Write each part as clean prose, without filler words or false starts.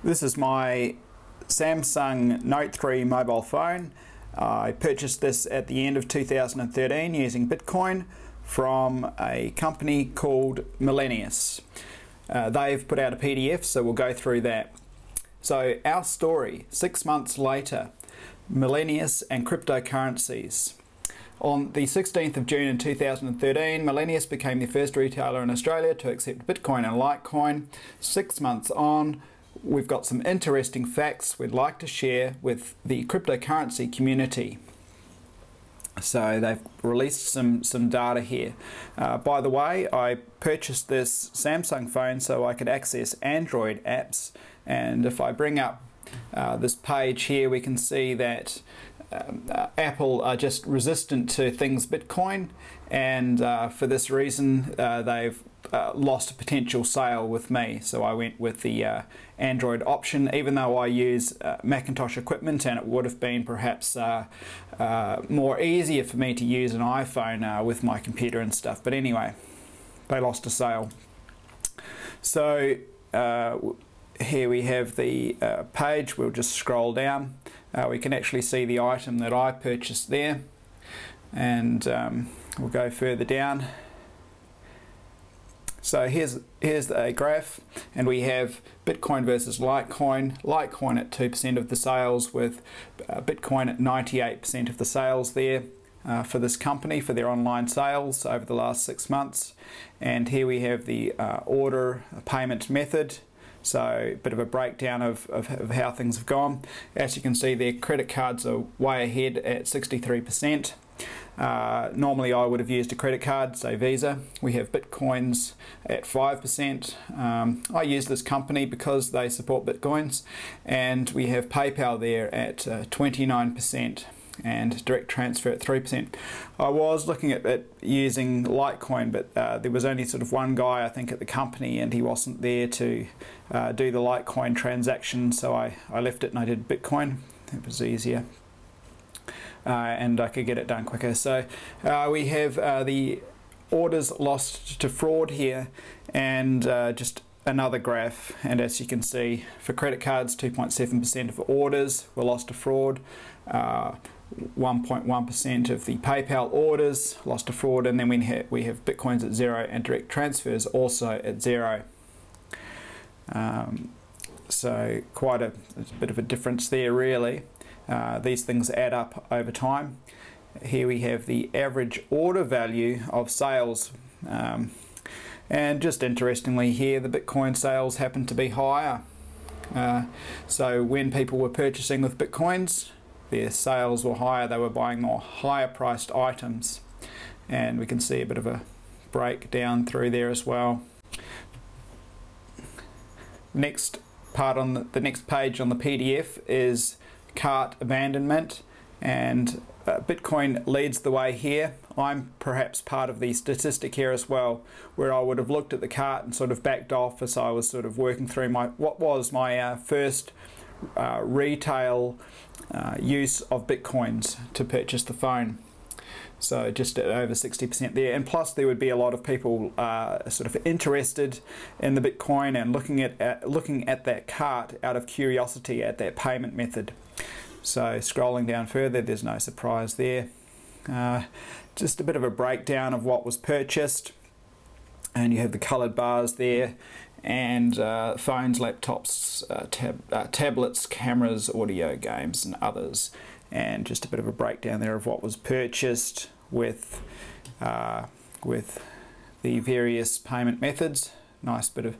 This is my Samsung Note 3 mobile phone. I purchased this at the end of 2013 using Bitcoin from a company called Millennius. They've put out a PDF, so we'll go through that. So our story, 6 months later, Millennius and cryptocurrencies. On the 16th of June in 2013, Millennius became the first retailer in Australia to accept Bitcoin and Litecoin. 6 months on, we've got some interesting facts we'd like to share with the cryptocurrency community. So they've released some data here. By the way, I purchased this Samsung phone so I could access Android apps, and if I bring up this page here, we can see that Apple are just resistant to things Bitcoin, and for this reason they've lost a potential sale with me. So I went with the Android option, even though I use Macintosh equipment, and it would have been perhaps more easier for me to use an iPhone with my computer and stuff. But anyway, they lost a sale. So here we have the page. We'll just scroll down. We can actually see the item that I purchased there, and we'll go further down. So here's a graph, and we have Bitcoin versus Litecoin. Litecoin at 2% of the sales, with Bitcoin at 98% of the sales there for this company, for their online sales over the last 6 months. And here we have the order payment method. So a bit of a breakdown of how things have gone. As you can see, their credit cards are way ahead at 63%. Normally I would have used a credit card, say Visa. We have Bitcoins at 5%. I use this company because they support Bitcoins. And we have PayPal there at 29%. And direct transfer at 3%. I was looking at using Litecoin, but there was only sort of one guy, I think, at the company, and he wasn't there to do the Litecoin transaction, so I left it and I did Bitcoin. It was easier, and I could get it done quicker. So we have the orders lost to fraud here, and just another graph. And as you can see, for credit cards, 2.7% of orders were lost to fraud. 1.1% of the PayPal orders lost to fraud, and then we have Bitcoins at 0 and direct transfers also at 0. So quite a bit of a difference there, really. These things add up over time. Here we have the average order value of sales, and just interestingly here, the Bitcoin sales happen to be higher. So when people were purchasing with Bitcoins, their sales were higher, they were buying more higher priced items. And we can see a bit of a breakdown through there as well. Next part on the next page on the PDF is cart abandonment, and Bitcoin leads the way here. I'm perhaps part of the statistic here as well, where I would have looked at the cart and sort of backed off as I was sort of working through what was my first retail use of Bitcoins to purchase the phone. So just at over 60% there, and plus there would be a lot of people sort of interested in the Bitcoin and looking at that cart out of curiosity at that payment method. So scrolling down further, there's no surprise there. Just a bit of a breakdown of what was purchased, and you have the coloured bars there, and phones, laptops, tablets, cameras, audio, games and others, and just a bit of a breakdown there of what was purchased with the various payment methods. Nice bit of,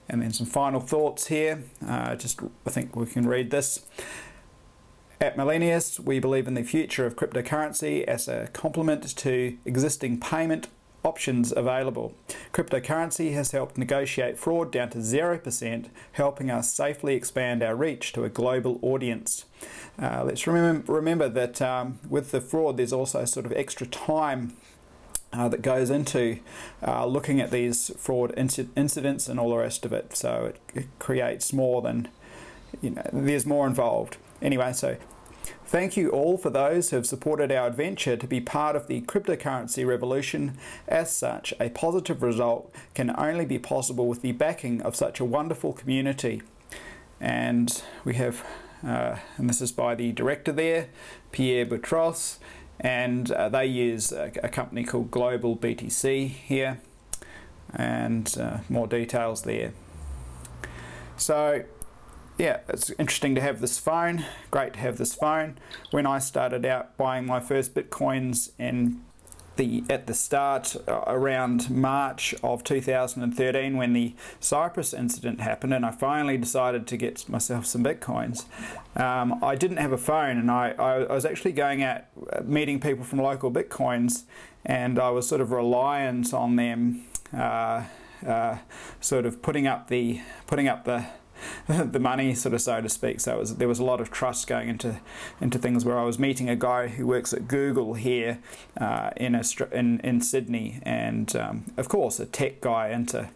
and then some final thoughts here. I think we can read this. At Millennius, we believe in the future of cryptocurrency as a complement to existing payment options available. Cryptocurrency has helped negotiate fraud down to 0%, helping us safely expand our reach to a global audience. Let's remember that with the fraud, there's also sort of extra time that goes into looking at these fraud incidents and all the rest of it. So it creates more than, there's more involved. Anyway, so thank you all for those who have supported our adventure to be part of the cryptocurrency revolution. As such, a positive result can only be possible with the backing of such a wonderful community. and we have, and this is by the director there, Pierre Boutros, and they use a company called Global BTC here, and more details there. So yeah, it's interesting to have this phone, great to have this phone. When I started out buying my first Bitcoins at the start, around March of 2013, when the Cyprus incident happened and I finally decided to get myself some Bitcoins, I didn't have a phone, and I was actually going out meeting people from local Bitcoins, and I was sort of reliant on them sort of putting up the the money, sort of, so to speak. So there was a lot of trust going into things, where I was meeting a guy who works at Google here in Sydney, and of course a tech guy into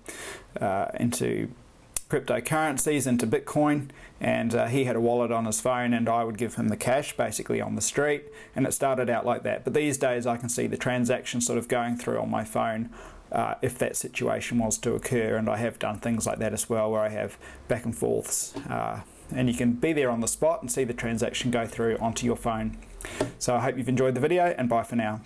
cryptocurrencies, into Bitcoin, and he had a wallet on his phone, and I would give him the cash basically on the street, and it started out like that. But these days I can see the transactions sort of going through on my phone, if that situation was to occur, and I have done things like that as well, where I have back and forths, and you can be there on the spot and see the transaction go through onto your phone. So I hope you've enjoyed the video, and bye for now.